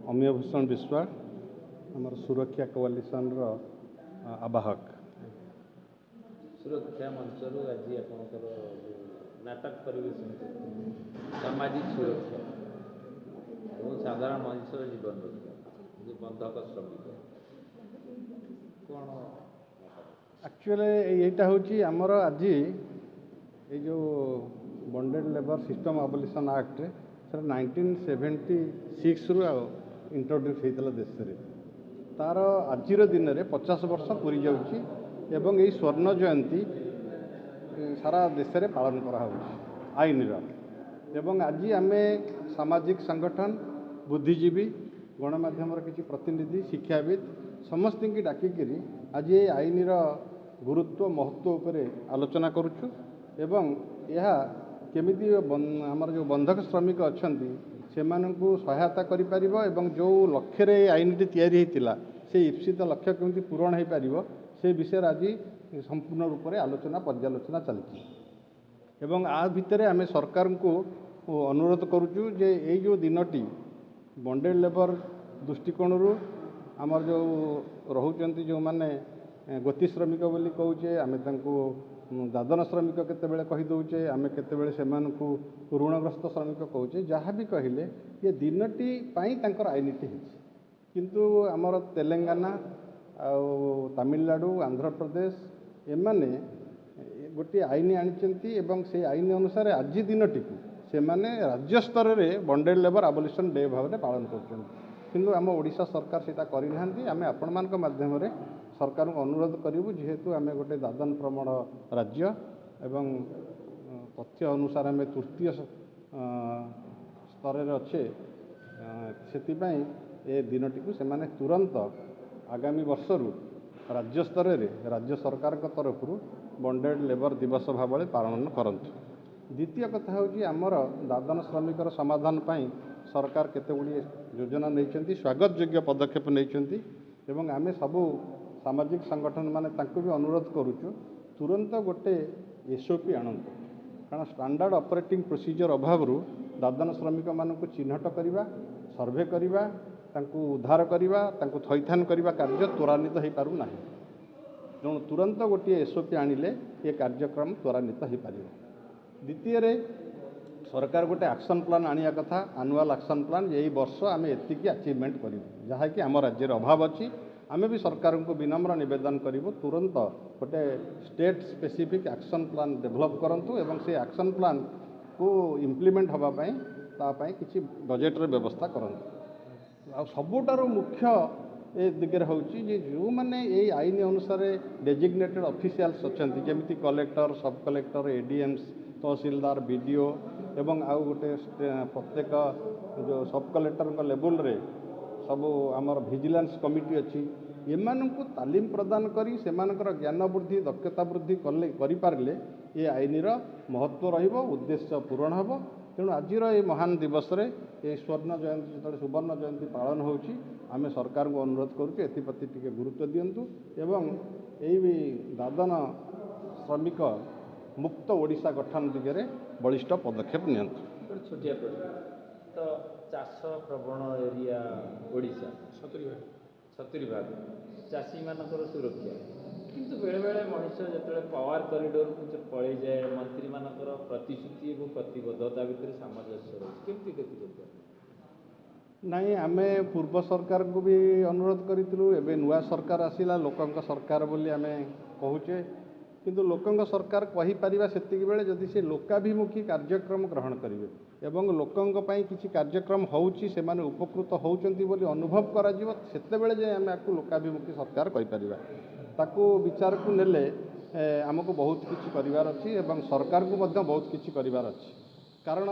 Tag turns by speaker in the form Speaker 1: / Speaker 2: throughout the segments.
Speaker 1: अमीयभूषण विश्वास आमर सुरक्षा कोआलिशन आवाहक
Speaker 2: सुरक्षा मंच आज आपंकर नाटक परिवेशन सामाजिक सुरक्षा और साधारण मनुष्य जीवन रक्षा बंधक श्रमिक कौन
Speaker 1: एक्चुअली यहीटा हूँ आमर आज ये जो bonded labour system abolition act सर 1976 रु इंट्रोड्यूस होता देश में तार आज दिन में 50 वर्ष पूरी जाऊँगी एवं यही स्वर्ण जयंती सारा देश में पालन करा आईन एवं आज आम सामाजिक संगठन बुद्धिजीवी गणमाध्यम किसी प्रतिनिधि शिक्षाविद समस्त की डाकिक आज ये आईन गुरुत्व महत्व उपर आलोचना करुचु एवं यह केमिति आमर जो बंधक श्रमिक अच्छा से सहायता करिपार एवं जो लक्ष्य आईन टी तैयारी होता से ईप्सित लक्ष्य केमिति पूरण हो पार से विषय आज संपूर्ण रूप से आलोचना पर्यालोचना चलती एवं आ भितर आम सरकार को अनुरोध करुचु जे ये जो दिनटी बॉन्डेड लेबर दृष्टिकोण आमर जो रोचंती जो माने गति श्रमिक बोली कहूचे आम दादन श्रमिक केतबेले कहीदे आम केतबेले सेमानकु ऋणग्रस्त श्रमिक कहूचे जहाँ भी कहले ये दिनटी तांकर आईनटी किंतु आमर तेलंगाना तमिलनाडु आंध्र प्रदेश एमाने गोटे आईन आनी एवं से आईन अनुसार आज दिनटी से माने राज्य स्तर में बॉन्डेड लेबर आबोलिशन डे भाव में पालन कर किंतु आम ओडिशा सरकार से करना आम आपण मान माध्यम सरकार को अनुरोध करूँ जेहेतु आम गोटे दादन प्रमाण राज्य एवं तथ्य अनुसार आम तृतीय स्तर अच्छे से दिनटी को से तुरंत आगामी वर्षरू राज्य स्तर में राज्य सरकार तरफ बॉन्डेड लेबर दिवस भाव पालन करंतु। द्वितीय कथा हूँ आमर दादन श्रमिकर समाधान पाई सरकार केते गुड़िए योजना नहीं स्वागत योग्य पदक्षेप नहीं एवं आम सबू सामाजिक संगठन माने तांको भी अनुरोध करुचु तुरंत गोटे एसओपी आणंतु कारण स्टैंडर्ड ऑपरेटिंग प्रोसीजर अभाव दादन श्रमिक मानक चिन्हट करवा सर्वे करवा तांको उद्धार करवा तांको थैथान करवा कार्य त्वरान्वित हो पारुना तेणु तुरंत गोटे एसओपी आनिले ये कार्यक्रम त्वरान्वित हो पार। द्वितीय सरकार गोटे एक्शन प्लान आनिया कथा आनुआल एक्शन प्लान यही वर्ष आम एतिकी अचिवमेंट करूँ जहाँकि आम राज्य अभाव अच्छी आम भी सरकार को विनम्र निवेदन करूँ तुरंत गोटे state specific action plan develop करूँ एवं से एक्शन प्लान को इम्प्लीमेंट होगापाई किसी बजेट रे व्यवस्था करूँ सबुठार मुख्य ए दिगरे हूँ जो मैंने ये आईन अनुसार डेजिग्नेटेड ऑफिशियल्स अच्छा जमी कलेक्टर सब कलेक्टर एडीएम्स तहसीलदार बीडीओ एवं आउ गोटे प्रत्येक जो सब कलेक्टर लेवल रे सबू आमर विजिलेंस कमिटी अच्छी एमानंकु तालीम प्रदान करी सेमानकर ज्ञान वृद्धि दक्षता वृद्धि करें ये आईन महत्व रहिबो उद्देश्य पूरण हम तेणु आज ये महान दिवस रे ये स्वर्ण जयंती जो सुवर्ण जयंती पालन होची आम सरकार को अनुरोध करुँ एप्रति टिके गुरुत्व दिंतु एवं यही दादन श्रमिक मुक्त ओडिशा गठन दिगरे बलिष्ठ पदक्षेप नियंतु।
Speaker 2: छोटिया तो चाष प्रवण एरिया ओडिशा 70 भाग चाषी मानकर सुरक्षा किंतु बेले बेले मनुष्य जो पावर कॉरिडोर को पड़े जाए मंत्री मानकर प्रतिश्रुति और प्रतिबद्धता भितर सामंजस्य रही केमती
Speaker 1: नहीं आम पूर्व सरकार को भी अनुरोध करूँ एवं नुआ सरकार आसला लोकंक सरकार बोली आम कहूचे किंतु लोकंक सरकार कहीपर से जदि से लोकाभिमुखी कार्यक्रम ग्रहण करेंगे एवं लोकंक पई किसी कार्यक्रम होउची से माने उपकृत होउचंती बोली अनुभव करा जीव सेतेबेले जे आम आपको लोकाभिमुखी सरकार कहीपर ताकू विचार को नेले आमको बहुत किसी करिवार अच्छी एवं सरकार को मध्य बहुत किसी करिवार अच्छी कारण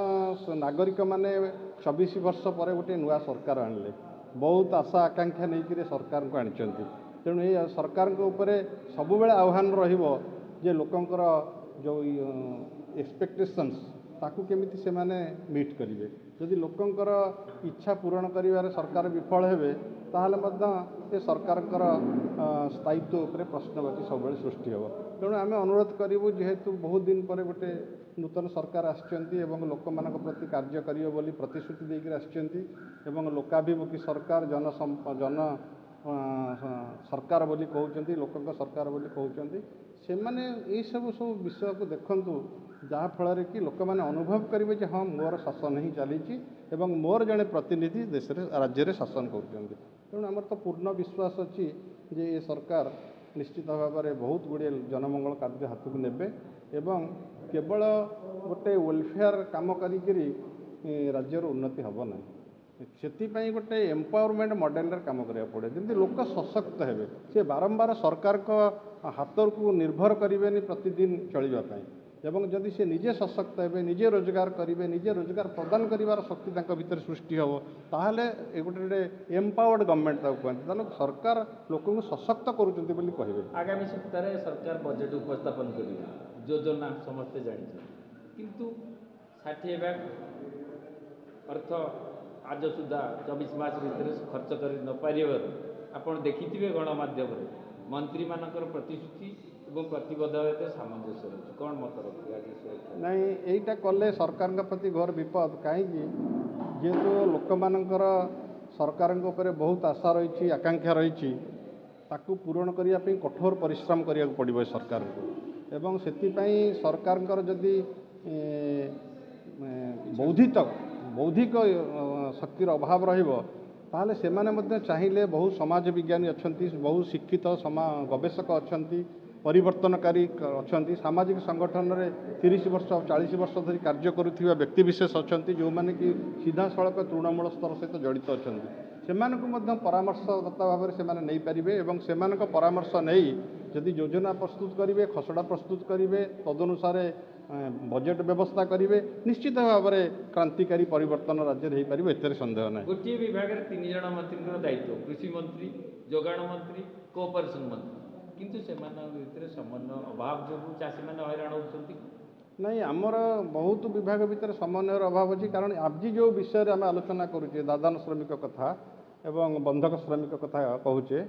Speaker 1: नागरिक माने 24 वर्ष पर गोटे नुआ सरकार आणले बहुत आशा आकांक्षा नहीं सरकार को आनिचंती तेणु ये सरकार को ऊपर सबुबेले आह्वान रहिबो जे लोकंकर जो एक्सपेक्टेशंस ताकू केमिति से माने मीट करिवे जदि लोकंकर इच्छा पूरण करिवारे सरकार विफल हेबे ताहले मध्य ये सरकारकर स्थायित्व उपरे प्रश्नवाची सबुबेले सृष्टि हेबो। ତେଣୁ ଆମେ ଅନୁରୋଧ କରିବୁ ଯେହେତୁ ବହୁତ ଦିନ ପରେ ଗୋଟେ ନୂତନ ସରକାର ଆସିଛନ୍ତି ଏବଂ ଲୋକମାନଙ୍କ ପ୍ରତି କାର୍ଯ୍ୟ କରିବେ ବୋଲି ପ୍ରତିଶ୍ରୁତି ଦେଇକରି ଆସିଛନ୍ତି ଏବଂ ଲୋକାଭିମୁଖୀ ସରକାର ଜନ ସରକାର ବୋଲି କହୁଛନ୍ତି, ଲୋକଙ୍କ ସରକାର ବୋଲି କହୁଛନ୍ତି। ସେମାନେ ଏଇସବୁ ବିଷୟକୁ ଦେଖନ୍ତୁ, ଯାହାଫଳରେ କି ଲୋକମାନେ ଅନୁଭବ କରିବେ ଯେ ହଁ ମୋର ଶାସନ ହିଁ ଚାଲିଛି ଏବଂ ମୋର ଜଣେ ପ୍ରତିନିଧି ଦେଶରେ ରାଜ୍ୟରେ ଶାସନ କରୁଛନ୍ତି। ତେଣୁ ଆମର ତ ପୂର୍ଣ୍ଣ ବିଶ୍ୱାସ ଅଛି ଯେ ଏ ସରକାର ନିଶ୍ଚିତ ଭାବରେ ବହୁତ ଗୁଡ଼ିଏ ଜନମଙ୍ଗଳ କାର୍ଯ୍ୟ ହାତକୁ ନେବେ ଏବଂ କେବଳ ଗୋଟେ ୱେଲଫେୟାର କାମ କରିକିରି ରାଜ୍ୟର ଉନ୍ନତି ହେବ ନାହିଁ। ସେଥିପାଇଁ ଗୋଟେ ଏମ୍ପାୱାରମେଣ୍ଟ ମଡେଲରେ କାମ କରିବାକୁ ପଡ଼ିବ, ଯେମିତି ଲୋକ ସଶକ୍ତ ହେବେ। ସେ ବାରମ୍ବାର ସରକାରଙ୍କ ହାତକୁ ନିର୍ଭର କରିବେନି ପ୍ରତିଦିନ ଚଳିବା ପାଇଁ ଏବଂ ଯଦି ସେ ନିଜେ ସଶକ୍ତ ହେବେ, ନିଜେ ରୋଜଗାର କରିବେ, ନିଜେ ରୋଜଗାର ପ୍ରଦାନ କରିବାର ଶକ୍ତି ତାଙ୍କ ଭିତରେ ସୃଷ୍ଟି ହେବ, ତାହେଲେ ଏ ଗୋଟେ ଏମ୍ପାୱାର୍ଡ ଗଭର୍ଣ୍ଣମେଣ୍ଟ ତାକୁ କୁହନ୍ତି। ତାହେଲେ ସରକାର ଲୋକଙ୍କୁ ସଶକ୍ତ କରୁଛନ୍ତି ବୋଲି କହିବେ।
Speaker 2: ଆଗାମୀ ସପ୍ତାହରେ ସରକାର ବଜେଟ୍ ଉପସ୍ଥାପନ କରିବେ, ଯୋଜନା ସମସ୍ତେ ଜାଣିଛନ୍ତି, କିନ୍ତୁ 60 ଭାଗ ଅର୍ଥ ଆଜ ସୁଦ୍ଧା 24 ମାସ ଭିତରେ ଖର୍ଚ୍ଚ କରି ନ ପାରିବାରୁ ଆପଣ ଦେଖିଥିବେ ଗଣମାଧ୍ୟମରେ ମନ୍ତ୍ରୀମାନଙ୍କର ପ୍ରତିଶ୍ରୁତି ଏବଂ ପ୍ରତିବଦ୍ଧତାରେ ସାମଞ୍ଜସ୍ୟ ରହିଛି। କ'ଣ ମତ ରଖିବେ ଆଜି ସୁରକ୍ଷା?
Speaker 1: ନାଇଁ, ଏଇଟା କଲେ ସରକାରଙ୍କ ପ୍ରତି ଘୋର ବିପଦ। କାହିଁକି? ଯେହେତୁ ଲୋକମାନଙ୍କର ସରକାରଙ୍କ ଉପରେ ବହୁତ ଆଶା ରହିଛି, ଆକାଂକ୍ଷା ରହିଛି, ତାକୁ ପୂରଣ କରିବା ପାଇଁ କଠୋର ପରିଶ୍ରମ କରିବାକୁ ପଡ଼ିବ ସରକାରଙ୍କୁ ଏବଂ ସେଥିପାଇଁ ସରକାରଙ୍କର ଯଦି ବୌଦ୍ଧିକ ଶକ୍ତିର ଅଭାବ ରହିବ, ତାହେଲେ ସେମାନେ ମଧ୍ୟ ଚାହିଁଲେ ବହୁ ସମାଜ ବିଜ୍ଞାନୀ ଅଛନ୍ତି, ବହୁ ଶିକ୍ଷିତ ଗବେଷକ ଅଛନ୍ତି, ପରିବର୍ତ୍ତନକାରୀ ଅଛନ୍ତି, ସାମାଜିକ ସଂଗଠନରେ 30 ବର୍ଷ 40 ବର୍ଷ ଧରି କାର୍ଯ୍ୟ କରୁଥିବା ବ୍ୟକ୍ତିବିଶେଷ ଅଛନ୍ତି, ଯେଉଁମାନେ କି ସିଧାସଳଖ ତୃଣମୂଳ ସ୍ତର ସହିତ ଜଡ଼ିତ ଅଛନ୍ତି। ସେମାନଙ୍କୁ ମଧ୍ୟ ପରାମର୍ଶଦାତା ଭାବରେ ସେମାନେ ନେଇପାରିବେ ଏବଂ ସେମାନଙ୍କ ପରାମର୍ଶ ନେଇ ଯଦି ଯୋଜନା ପ୍ରସ୍ତୁତ କରିବେ, ଖସଡ଼ା ପ୍ରସ୍ତୁତ କରିବେ, ତଦନୁସାରେ ବଜେଟ୍ ବ୍ୟବସ୍ଥା କରିବେ, ନିଶ୍ଚିତ ଭାବରେ କ୍ରାନ୍ତିକାରୀ ପରିବର୍ତ୍ତନ ରାଜ୍ୟରେ ହୋଇପାରିବ, ଏଥିରେ ସନ୍ଦେହ ନାହିଁ।
Speaker 2: ଗୋଟିଏ ବିଭାଗରେ 3 ଜଣ ମନ୍ତ୍ରୀଙ୍କର ଦାୟିତ୍ୱ, କୃଷି ମନ୍ତ୍ରୀ, ଯୋଗାଣ ମନ୍ତ୍ରୀ, କୋଅପରେସନ୍ ମନ୍ତ୍ରୀ, କିନ୍ତୁ ସେମାନଙ୍କ ଭିତରେ ସମନ୍ୱୟ ଅଭାବ ଯୋଗୁଁ ଚାଷୀମାନେ ହଇରାଣ ହେଉଛନ୍ତି।
Speaker 1: ନାଇଁ, ଆମର ବହୁତ ବିଭାଗ ଭିତରେ ସମନ୍ୱୟର ଅଭାବ ଅଛି। କାରଣ ଆଜି ଯେଉଁ ବିଷୟରେ ଆମେ ଆଲୋଚନା କରୁଛେ, ଦାଦନ ଶ୍ରମିକ କଥା ଏବଂ ବନ୍ଧକ ଶ୍ରମିକ କଥା କହୁଛେ,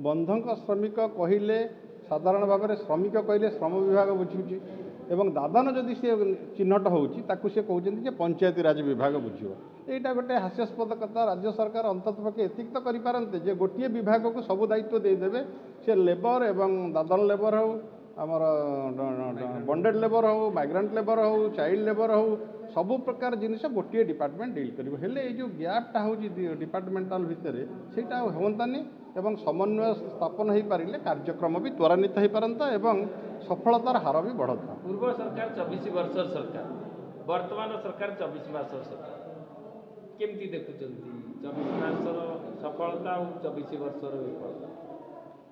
Speaker 1: ବନ୍ଧକ ଶ୍ରମିକ କହିଲେ ସାଧାରଣ ଭାବରେ ଶ୍ରମିକ କହିଲେ ଶ୍ରମ ବିଭାଗ ବୁଝୁଛି ଏବଂ ଦାଦନ ଯଦି ସେ ଚିହ୍ନଟ ହେଉଛି ତାକୁ ସେ କହୁଛନ୍ତି ଯେ ପଞ୍ଚାୟତି ରାଜ ବିଭାଗ ବୁଝିବ। ଏଇଟା ଗୋଟେ ହାସ୍ୟାସ୍ପଦ କଥା। ରାଜ୍ୟ ସରକାର ଅନ୍ତତଃ ପକ୍ଷେ ଏତିକି ତ କରିପାରନ୍ତେ ଯେ ଗୋଟିଏ ବିଭାଗକୁ ସବୁ ଦାୟିତ୍ୱ ଦେଇଦେବେ, ସେ ଲେବର ଏବଂ ଦାଦନ ଲେବର ହେଉ, ଆମର ବଣ୍ଡେଡ୍ ଲେବର ହେଉ, ମାଇଗ୍ରାଣ୍ଟ ଲେବର ହେଉ, ଚାଇଲ୍ଡ ଲେବର ହେଉ, ସବୁ ପ୍ରକାର ଜିନିଷ ଗୋଟିଏ ଡିପାର୍ଟମେଣ୍ଟ ଡିଲ୍ କରିବ। ହେଲେ ଏଇ ଯେଉଁ ଗ୍ୟାପ୍ଟା ହେଉଛି ଡିପାର୍ଟମେଣ୍ଟାଲ ଭିତରେ, ସେଇଟା ଆଉ ହୁଅନ୍ତାନି ଏବଂ ସମନ୍ୱୟ ସ୍ଥାପନ ହୋଇପାରିଲେ କାର୍ଯ୍ୟକ୍ରମ ବି ତ୍ୱରାନ୍ୱିତ ହୋଇପାରନ୍ତା ଏବଂ ସଫଳତାର ହାର ବି ବଢ଼ନ୍ତା।
Speaker 2: ପୂର୍ବ ସରକାର 24 ବର୍ଷର ସରକାର, ବର୍ତ୍ତମାନ ସରକାର 24 ମାସର ସରକାର, କେମିତି ଦେଖୁଛନ୍ତି 24 ମାସର ସଫଳତା ଆଉ 24 ବର୍ଷର ବିଫଳତା?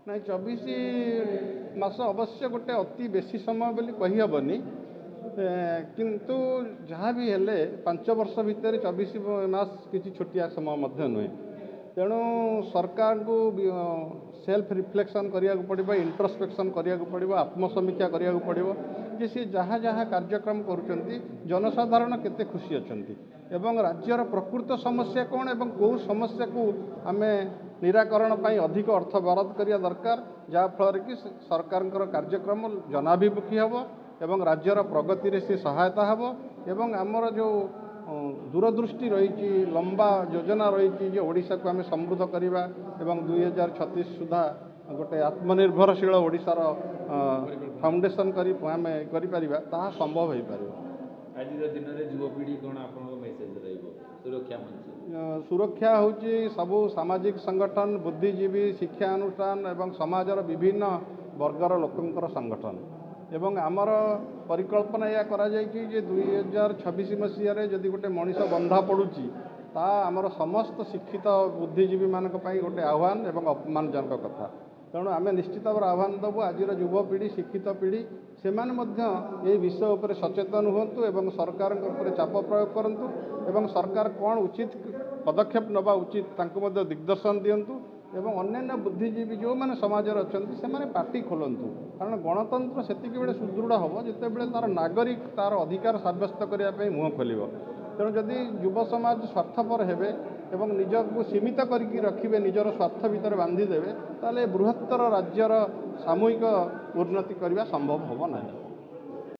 Speaker 1: ନାଇଁ, 24 ମାସ ଅବଶ୍ୟ ଗୋଟେ ଅତି ବେଶୀ ସମୟ ବୋଲି କହିହେବନି, କିନ୍ତୁ ଯାହା ବି ହେଲେ 5 ବର୍ଷ ଭିତରେ 24 ମାସ କିଛି ଛୋଟିଆ ସମୟ ମଧ୍ୟ ନୁହେଁ। ତେଣୁ ସରକାରଙ୍କୁ ସେଲ୍ଫ ରିଫ୍ଲେକ୍ସନ୍ କରିବାକୁ ପଡ଼ିବ, ଇଣ୍ଟ୍ରୋସ୍ପେକ୍ସନ୍ କରିବାକୁ ପଡ଼ିବ, ଆତ୍ମସମୀକ୍ଷା କରିବାକୁ ପଡ଼ିବ ଯେ ସେ ଯାହା ଯାହା କାର୍ଯ୍ୟକ୍ରମ କରୁଛନ୍ତି ଜନସାଧାରଣ କେତେ ଖୁସି ଅଛନ୍ତି ଏବଂ ରାଜ୍ୟର ପ୍ରକୃତ ସମସ୍ୟା କ'ଣ ଏବଂ କେଉଁ ସମସ୍ୟାକୁ ଆମେ ନିରାକରଣ ପାଇଁ ଅଧିକ ଅର୍ଥ ବରାଦ କରିବା ଦରକାର, ଯାହାଫଳରେ କି ସରକାରଙ୍କର କାର୍ଯ୍ୟକ୍ରମ ଜନାଭିମୁଖୀ ହେବ ଏବଂ ରାଜ୍ୟର ପ୍ରଗତିରେ ସେ ସହାୟତା ହେବ ଏବଂ ଆମର ଯେଉଁ ଦୂରଦୃଷ୍ଟି ରହିଛି, ଲମ୍ବା ଯୋଜନା ରହିଛି ଯେ ଓଡ଼ିଶାକୁ ଆମେ ସମୃଦ୍ଧ କରିବା ଏବଂ 2036 ସୁଦ୍ଧା ଗୋଟେ ଆତ୍ମନିର୍ଭରଶୀଳ ଓଡ଼ିଶାର ଫାଉଣ୍ଡେସନ୍ ଆମେ କରିପାରିବା, ତାହା ସମ୍ଭବ ହୋଇପାରିବ।
Speaker 2: ଆଜିର ଦିନରେ ଯୁବପିଢ଼ି କ'ଣ ଆପଣଙ୍କ ମେସେଜ ରହିବ ସୁରକ୍ଷା ମଞ୍ଚ?
Speaker 1: ସୁରକ୍ଷା ହେଉଛି ସବୁ ସାମାଜିକ ସଂଗଠନ, ବୁଦ୍ଧିଜୀବୀ, ଶିକ୍ଷାନୁଷ୍ଠାନ ଏବଂ ସମାଜର ବିଭିନ୍ନ ବର୍ଗର ଲୋକଙ୍କର ସଂଗଠନ ଏବଂ ଆମର ପରିକଳ୍ପନା ଏହା କରାଯାଇଛି ଯେ 2026 ମସିହାରେ ଯଦି ଗୋଟେ ମଣିଷ ବନ୍ଧା ପଡ଼ୁଛି, ତାହା ଆମର ସମସ୍ତ ଶିକ୍ଷିତ ବୁଦ୍ଧିଜୀବୀମାନଙ୍କ ପାଇଁ ଗୋଟେ ଆହ୍ୱାନ ଏବଂ ଅପମାନଜନକ କଥା। ତେଣୁ ଆମେ ନିଶ୍ଚିତ ଭାବରେ ଆହ୍ୱାନ ଦେବୁ ଆଜିର ଯୁବପିଢ଼ି, ଶିକ୍ଷିତ ପିଢ଼ି, ସେମାନେ ମଧ୍ୟ ଏହି ବିଷୟ ଉପରେ ସଚେତନ ହୁଅନ୍ତୁ ଏବଂ ସରକାରଙ୍କ ଉପରେ ଚାପ ପ୍ରୟୋଗ କରନ୍ତୁ ଏବଂ ସରକାର କ'ଣ ଉଚିତ ପଦକ୍ଷେପ ନେବା ଉଚିତ ତାଙ୍କୁ ମଧ୍ୟ ଦିଗଦର୍ଶନ ଦିଅନ୍ତୁ ଏବଂ ଅନ୍ୟାନ୍ୟ ବୁଦ୍ଧିଜୀବୀ ଯେଉଁମାନେ ସମାଜରେ ଅଛନ୍ତି ସେମାନେ ପାଟି ଖୋଲନ୍ତୁ। କାରଣ ଗଣତନ୍ତ୍ର ସେତିକି ବେଳେ ସୁଦୃଢ଼ ହେବ ଯେତେବେଳେ ତା'ର ନାଗରିକ ତା'ର ଅଧିକାର ସାବ୍ୟସ୍ତ କରିବା ପାଇଁ ମୁହଁ ଖୋଲିବ। ତେଣୁ ଯଦି ଯୁବ ସମାଜ ସ୍ୱାର୍ଥପର ହେବେ ଏବଂ ନିଜକୁ ସୀମିତ କରିକି ରଖିବେ, ନିଜର ସ୍ୱାର୍ଥ ଭିତରେ ବାନ୍ଧିଦେବେ, ତାହେଲେ ବୃହତ୍ତର ରାଜ୍ୟର ସାମୂହିକ ଉନ୍ନତି କରିବା ସମ୍ଭବ ହେବ ନାହିଁ।